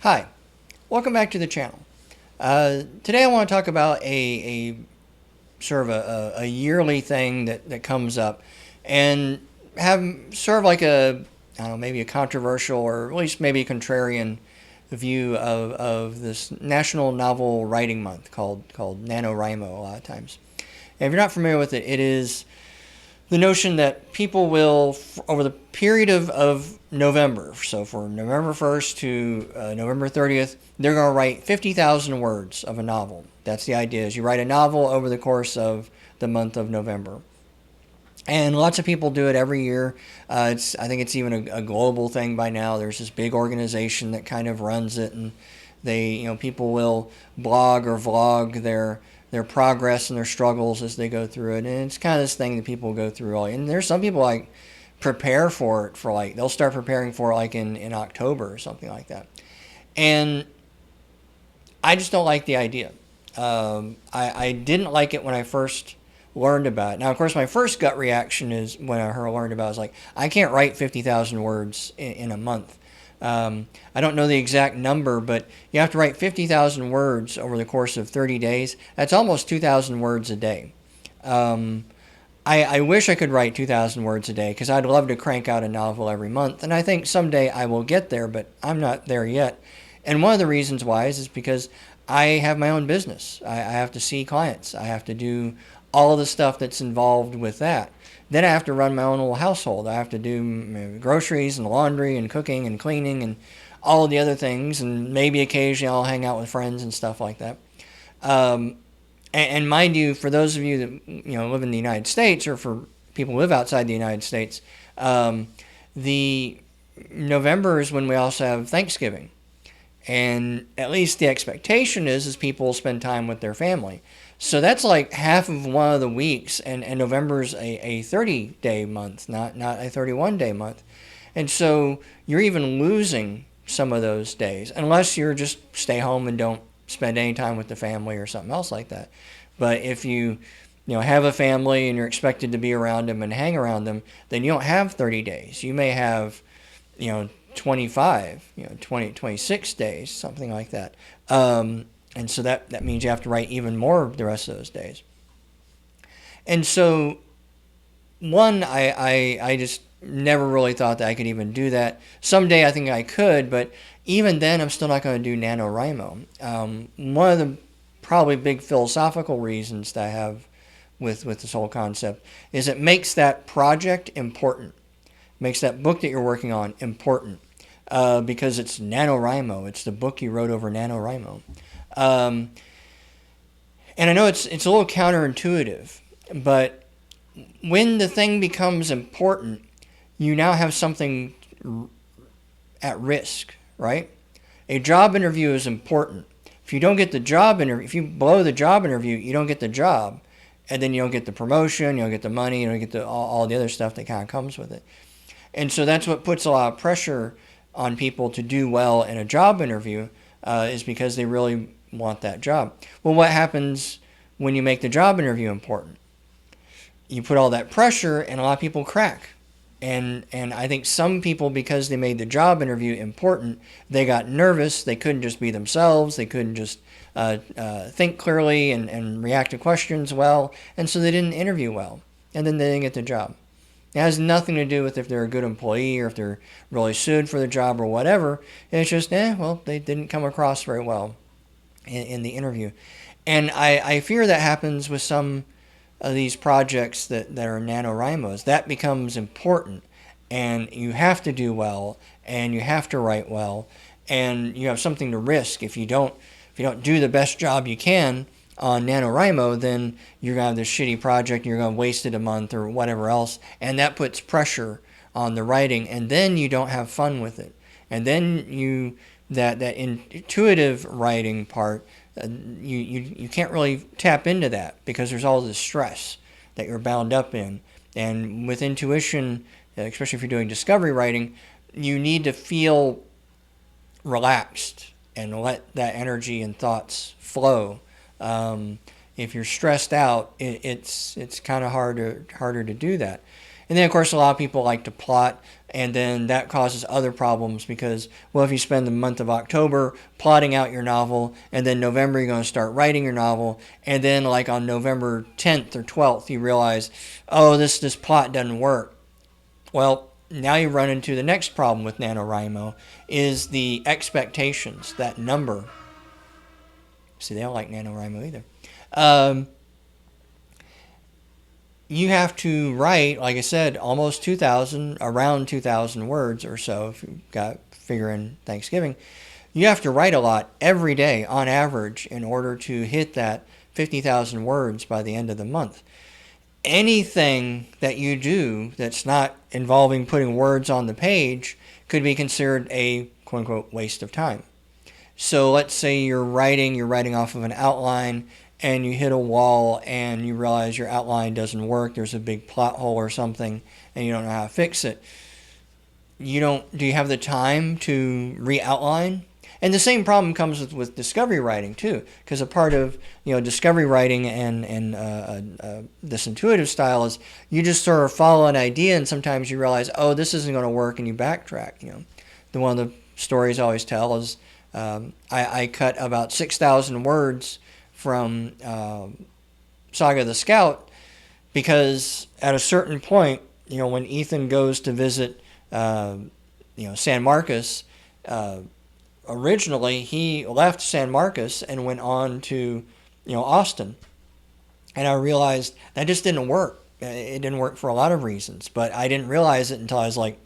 Hi, welcome back to the channel. Today I want to talk about a sort of a yearly thing that comes up and have sort of like I don't know, maybe a controversial or at least maybe a contrarian view of this National Novel Writing Month called NaNoWriMo a lot of times. And if you're not familiar with it, it is the notion that people will, over the period of November, so from November 1st to November 30th, they're going to write 50,000 words of a novel. That's the idea, is you write a novel over the course of the month of November. And lots of people do it every year. I think it's even a global thing by now. There's this big organization that kind of runs it, and people will blog or vlog their progress and their struggles as they go through it. And it's kind of this thing that people go through. And there's some people like prepare for it they'll start preparing for it like in October or something like that. And I just don't like the idea. I didn't like it when I first learned about it. Now, of course, my first gut reaction is when I learned about it, I was like, I can't write 50,000 words in a month. I don't know the exact number, but you have to write 50,000 words over the course of 30 days. That's almost 2,000 words a day. I wish I could write 2,000 words a day because I'd love to crank out a novel every month. And I think someday I will get there, but I'm not there yet. And one of the reasons why is because I have my own business. I have to see clients. I have to do all of the stuff that's involved with that. Then I have to run my own little household. I have to do groceries and laundry and cooking and cleaning and all of the other things. And maybe occasionally I'll hang out with friends and stuff like that. And mind you, for those of you that live in the United States, or for people who live outside the United States, the November is when we also have Thanksgiving. And at least the expectation is people spend time with their family. So that's like half of one of the weeks, and November's a 30-day month, not a 31-day month. And so you're even losing some of those days, unless you're just stay home and don't spend any time with the family or something else like that. But if you have a family and you're expected to be around them and hang around them, then you don't have 30 days. You may have 25, 20, 26 days, something like that. And so that means you have to write even more the rest of those days. And so, I just never really thought that I could even do that. Someday I think I could, but even then I'm still not going to do NaNoWriMo. One of the probably big philosophical reasons that I have with this whole concept is it makes that project important. Makes that book that you're working on important because it's NaNoWriMo. It's the book you wrote over NaNoWriMo. And I know it's a little counterintuitive, but when the thing becomes important, you now have something at risk, right? A job interview is important. If you don't get the job interview, if you blow the job interview, you don't get the job, and then you don't get the promotion, you don't get the money, you don't get all the other stuff that kind of comes with it. And so that's what puts a lot of pressure on people to do well in a job interview, is because they really want that job. Well, what happens when you make the job interview important? You put all that pressure, and a lot of people crack. And I think some people, because they made the job interview important, they got nervous. They couldn't just be themselves. They couldn't just think clearly and react to questions well. And so they didn't interview well. And then they didn't get the job. It has nothing to do with if they're a good employee or if they're really suited for the job or whatever. It's just, they didn't come across very well in the interview. And I fear that happens with some of these projects that are NaNoWriMos. That becomes important, and you have to do well, and you have to write well, and you have something to risk. If you don't do the best job you can on NaNoWriMo, then you're going to have this shitty project, and you're going to waste it a month or whatever else, and that puts pressure on the writing, and then you don't have fun with it. And then that intuitive writing part, you can't really tap into that because there's all this stress that you're bound up in. And with intuition, especially if you're doing discovery writing, you need to feel relaxed and let that energy and thoughts flow. If you're stressed out, it's kind of harder to do that. And then, of course, a lot of people like to plot, and then that causes other problems because, well, if you spend the month of October plotting out your novel, and then November you're going to start writing your novel, and then like on November 10th or 12th you realize, oh, this plot doesn't work. Well, now you run into the next problem with NaNoWriMo is the expectations, that number. See, they don't like NaNoWriMo either. You have to write, like I said, almost 2,000, around 2,000 words or so, if you've got figure in Thanksgiving. You have to write a lot every day on average in order to hit that 50,000 words by the end of the month. Anything that you do that's not involving putting words on the page could be considered a quote-unquote waste of time. So let's say you're writing off of an outline, and you hit a wall and you realize your outline doesn't work, there's a big plot hole or something, and you don't know how to fix it. Do you have the time to re-outline? And the same problem comes with discovery writing too, because a part of discovery writing and this intuitive style is you just sort of follow an idea, and sometimes you realize, oh, this isn't going to work, and you backtrack. One of the stories I always tell is I cut about 6,000 words from Saga the Scout because at a certain point, when Ethan goes to visit, San Marcos. Originally, he left San Marcos and went on to, Austin. And I realized that just didn't work. It didn't work for a lot of reasons, but I didn't realize it until I was like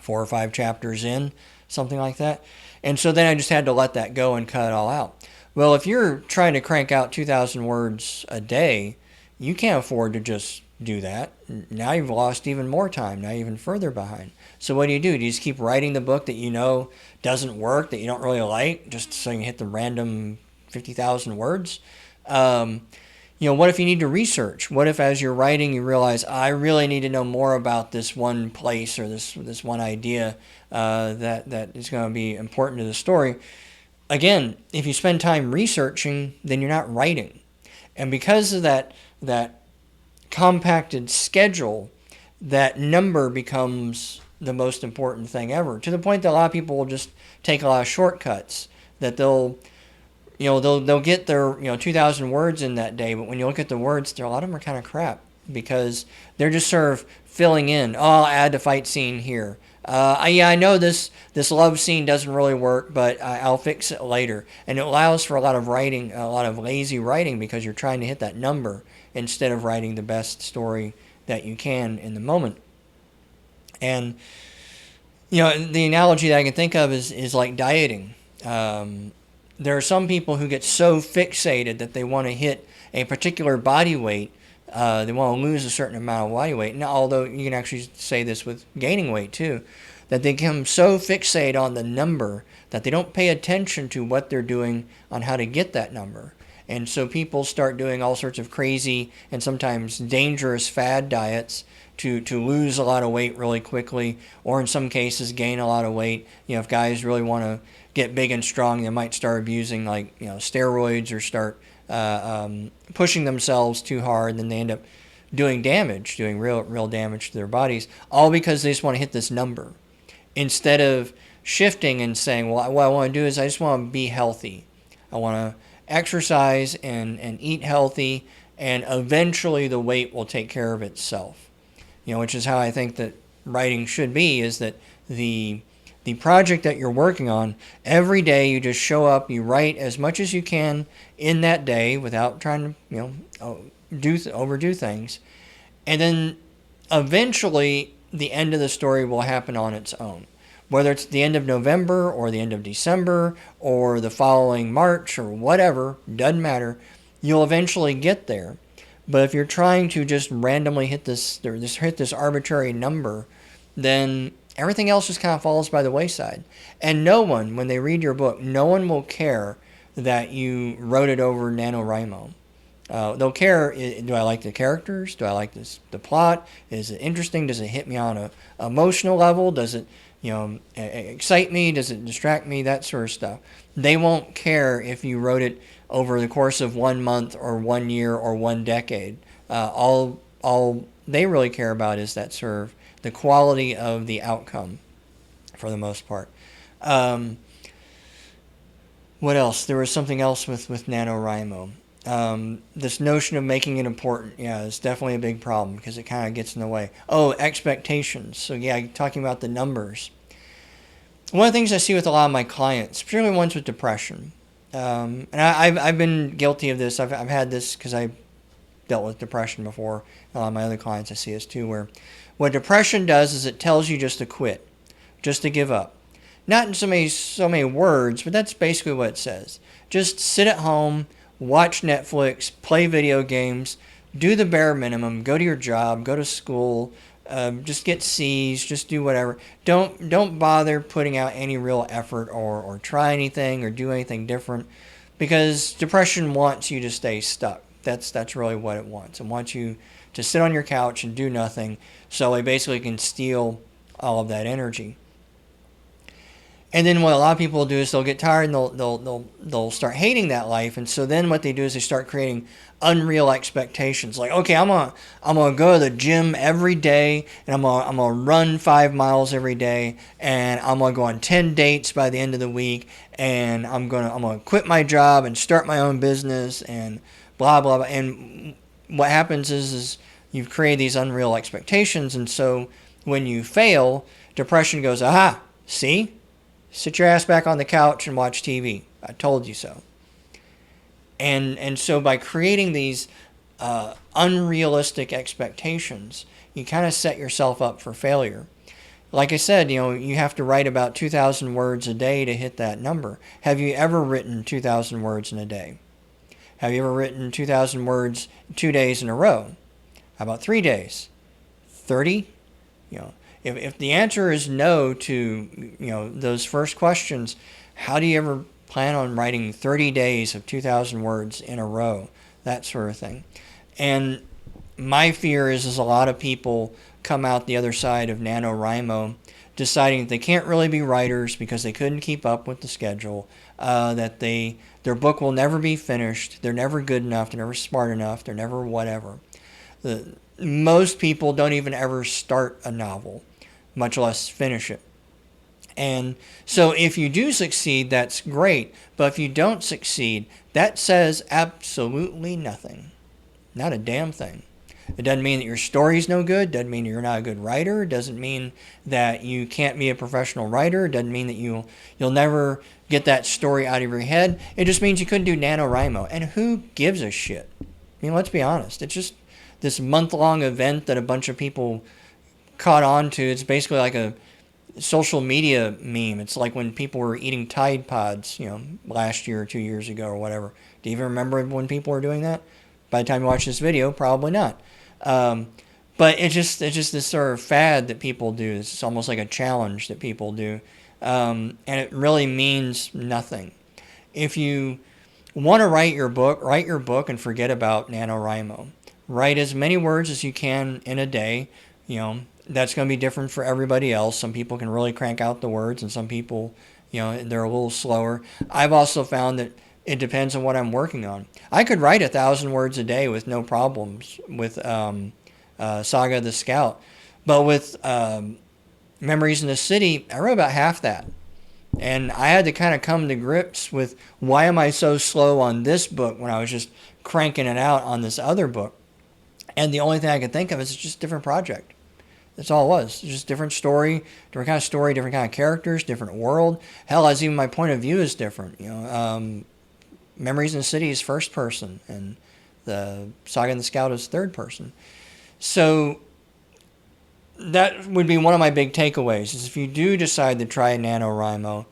4 or 5 chapters in, something like that. And so then I just had to let that go and cut it all out. Well, if you're trying to crank out 2,000 words a day, you can't afford to just do that. Now you've lost even more time. Now you're even further behind. So what do? Do you just keep writing the book that doesn't work, that you don't really like, just so you can hit the random 50,000 words? What if you need to research? What if as you're writing you realize, I really need to know more about this one place or this one idea that is going to be important to the story? Again, if you spend time researching, then you're not writing. And because of that compacted schedule, that number becomes the most important thing ever, to the point that a lot of people will just take a lot of shortcuts, that they'll get their 2,000 words in that day, but when you look at the words, a lot of them are kind of crap because they're just sort of filling in. Oh, I'll add a fight scene here. I know this love scene doesn't really work, but I'll fix it later. And it allows for a lot of writing, a lot of lazy writing, because you're trying to hit that number instead of writing the best story that you can in the moment. And the analogy that I can think of is like dieting. There are some people who get so fixated that they want to hit a particular body weight. They want to lose a certain amount of body weight. Now, although you can actually say this with gaining weight too, that they become so fixated on the number that they don't pay attention to what they're doing on how to get that number. And so people start doing all sorts of crazy and sometimes dangerous fad diets to lose a lot of weight really quickly, or in some cases gain a lot of weight. If guys really want to get big and strong, they might start abusing steroids or start pushing themselves too hard, and then they end up doing real damage to their bodies, all because they just want to hit this number instead of shifting and saying, well, what I want to do is I just want to be healthy. I want to exercise and eat healthy, and eventually the weight will take care of itself. Which is how I think that writing should be, is that the project that you're working on, every day you just show up, you write as much as you can in that day without trying to overdo things, and then eventually the end of the story will happen on its own. Whether it's the end of November or the end of December or the following March or whatever, doesn't matter, you'll eventually get there. But if you're trying to just randomly hit this arbitrary number, then everything else just kind of falls by the wayside. And no one, when they read your book, no one will care that you wrote it over NaNoWriMo. They'll care, do I like the characters? Do I like the plot? Is it interesting? Does it hit me on a emotional level? Does it excite me? Does it distract me? That sort of stuff. They won't care if you wrote it over the course of 1 month or 1 year or 1 decade. All all they really care about is that sort of the quality of the outcome for the most part. What else? There was something else with NaNoWriMo. This notion of making it important, yeah, is definitely a big problem because it kind of gets in the way. Oh, expectations. So yeah, talking about the numbers. One of the things I see with a lot of my clients, particularly ones with depression, and I've been guilty of this. I've had this because I dealt with depression before. A lot of my other clients I see this too, where what depression does is it tells you just to quit, just to give up. Not in so many words, but that's basically what it says. Just sit at home, watch Netflix, play video games, do the bare minimum, go to your job, go to school, just get C's, just do whatever. Don't bother putting out any real effort or try anything or do anything different, because depression wants you to stay stuck. That's really what it wants. It wants you to sit on your couch and do nothing, so it basically can steal all of that energy. And then what a lot of people will do is they'll get tired and they'll start hating that life. And so then what they do is they start creating unreal expectations. Like, okay, I'm gonna go to the gym every day, and I'm gonna run 5 miles every day, and I'm gonna go on 10 dates by the end of the week, and I'm gonna quit my job and start my own business, and blah blah blah. And what happens is you've created these unreal expectations, and so when you fail, depression goes, aha, see? Sit your ass back on the couch and watch TV. I told you so. And so by creating these unrealistic expectations, you kind of set yourself up for failure. Like I said, you have to write about 2,000 words a day to hit that number. Have you ever written 2,000 words in a day? Have you ever written 2,000 words 2 days in a row? How about 3 days? 30? If the answer is no to those first questions, how do you ever plan on writing 30 days of 2,000 words in a row? That sort of thing. And my fear is a lot of people come out the other side of NaNoWriMo deciding that they can't really be writers because they couldn't keep up with the schedule, that their book will never be finished, they're never good enough, they're never smart enough, they're never whatever. Most people don't even ever start a novel, much less finish it. And so if you do succeed, that's great. But if you don't succeed, that says absolutely nothing. Not a damn thing. It doesn't mean that your story's no good. Doesn't mean you're not a good writer. It doesn't mean that you can't be a professional writer. It doesn't mean that you'll never get that story out of your head. It just means you couldn't do NaNoWriMo. And who gives a shit? I mean, let's be honest. It's just this month-long event that a bunch of people caught on to. It's basically like a social media meme. It's like when people were eating Tide Pods, last year or 2 years ago or whatever. Do you even remember when people were doing that? By the time you watch this video, probably not. But it's just this sort of fad that people do. It's almost like a challenge that people do. And it really means nothing. If you want to write your book and forget about NaNoWriMo. Write as many words as you can in a day. That's going to be different for everybody else. Some people can really crank out the words, and some people, they're a little slower. I've also found that it depends on what I'm working on. I could write 1,000 words a day with no problems with Saga the Scout. But with Memories in the City, I wrote about half that. And I had to kind of come to grips with why am I so slow on this book when I was just cranking it out on this other book. And the only thing I could think of is it's just a different project. That's all it was. It's just different story, different kind of characters, different world. Hell, as even my point of view is different. Memories in the City is first person, and the Saga and the Scout is third person. So that would be one of my big takeaways, is if you do decide to try NaNoWriMo,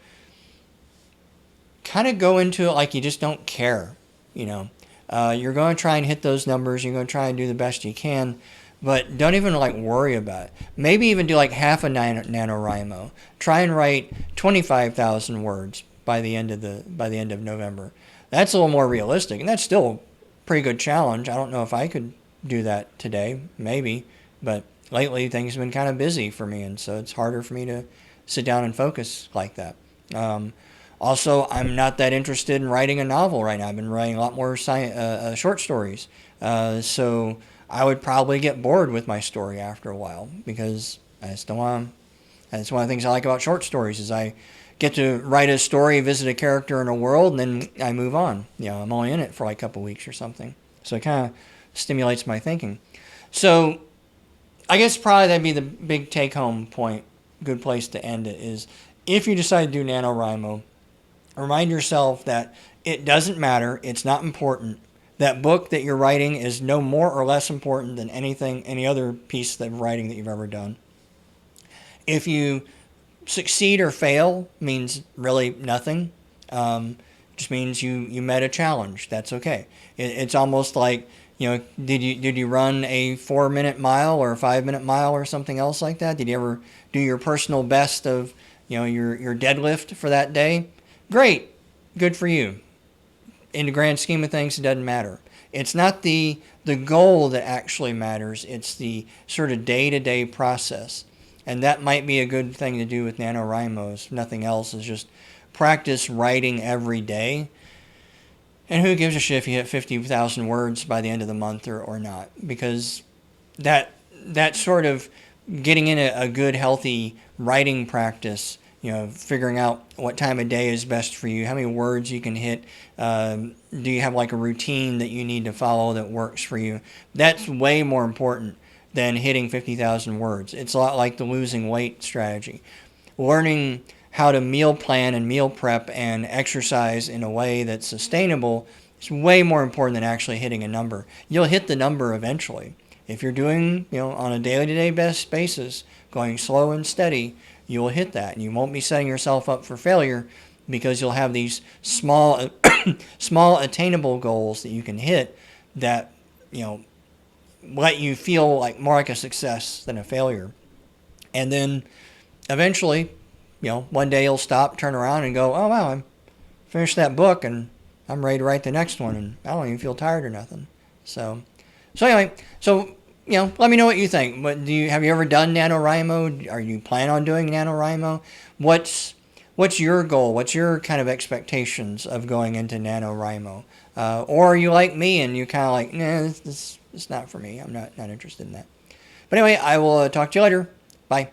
kind of go into it like you just don't care. You're going to try and hit those numbers. You're going to try and do the best you can. But don't even worry about it. Maybe even do half a NaNoWriMo. Try and write 25,000 words by the end of November. That's a little more realistic, and that's still a pretty good challenge. I don't know if I could do that today, maybe, but lately things have been kind of busy for me, and so it's harder for me to sit down and focus like that. Also, I'm not that interested in writing a novel right now. I've been writing a lot more short stories. So I would probably get bored with my story after a while, because that's one of the things I like about short stories is I get to write a story, visit a character in a world, and then I move on. I'm only in it for like a couple weeks or something. So it kind of stimulates my thinking. So I guess probably that'd be the big take-home point, good place to end it, is if you decide to do NaNoWriMo, remind yourself that it doesn't matter, it's not important. That book that you're writing is no more or less important than any other piece of writing that you've ever done. If you succeed or fail, means really nothing. Just means you met a challenge. That's okay. It's almost like, did you run a 4-minute mile or a 5-minute mile or something else like that? Did you ever do your personal best of your deadlift for that day? Great, good for you. In the grand scheme of things, it doesn't matter. It's not the goal that actually matters. It's the sort of day-to-day process. And that might be a good thing to do with NaNoWriMo. If nothing else, is just practice writing every day. And who gives a shit if you hit 50,000 words by the end of the month or not? Because that sort of getting in a good, healthy writing practice, figuring out what time of day is best for you, how many words you can hit, do you have like a routine that you need to follow that works for you? That's way more important than hitting 50,000 words. It's a lot like the losing weight strategy. Learning how to meal plan and meal prep and exercise in a way that's sustainable is way more important than actually hitting a number. You'll hit the number eventually. If you're doing, on a day-to-day basis, going slow and steady, you will hit that. And you won't be setting yourself up for failure, because you'll have these small, small attainable goals that you can hit that, let you feel like more like a success than a failure. And then eventually, one day you'll stop, turn around, and go, oh, wow, I finished that book, and I'm ready to write the next one, and I don't even feel tired or nothing. So anyway, let me know what you think. Have you ever done NaNoWriMo? Are you planning on doing NaNoWriMo? What's your goal? What's your kind of expectations of going into NaNoWriMo? Or are you like me and you kind of like, nah, this is not for me. I'm not interested in that. But anyway, I will talk to you later. Bye.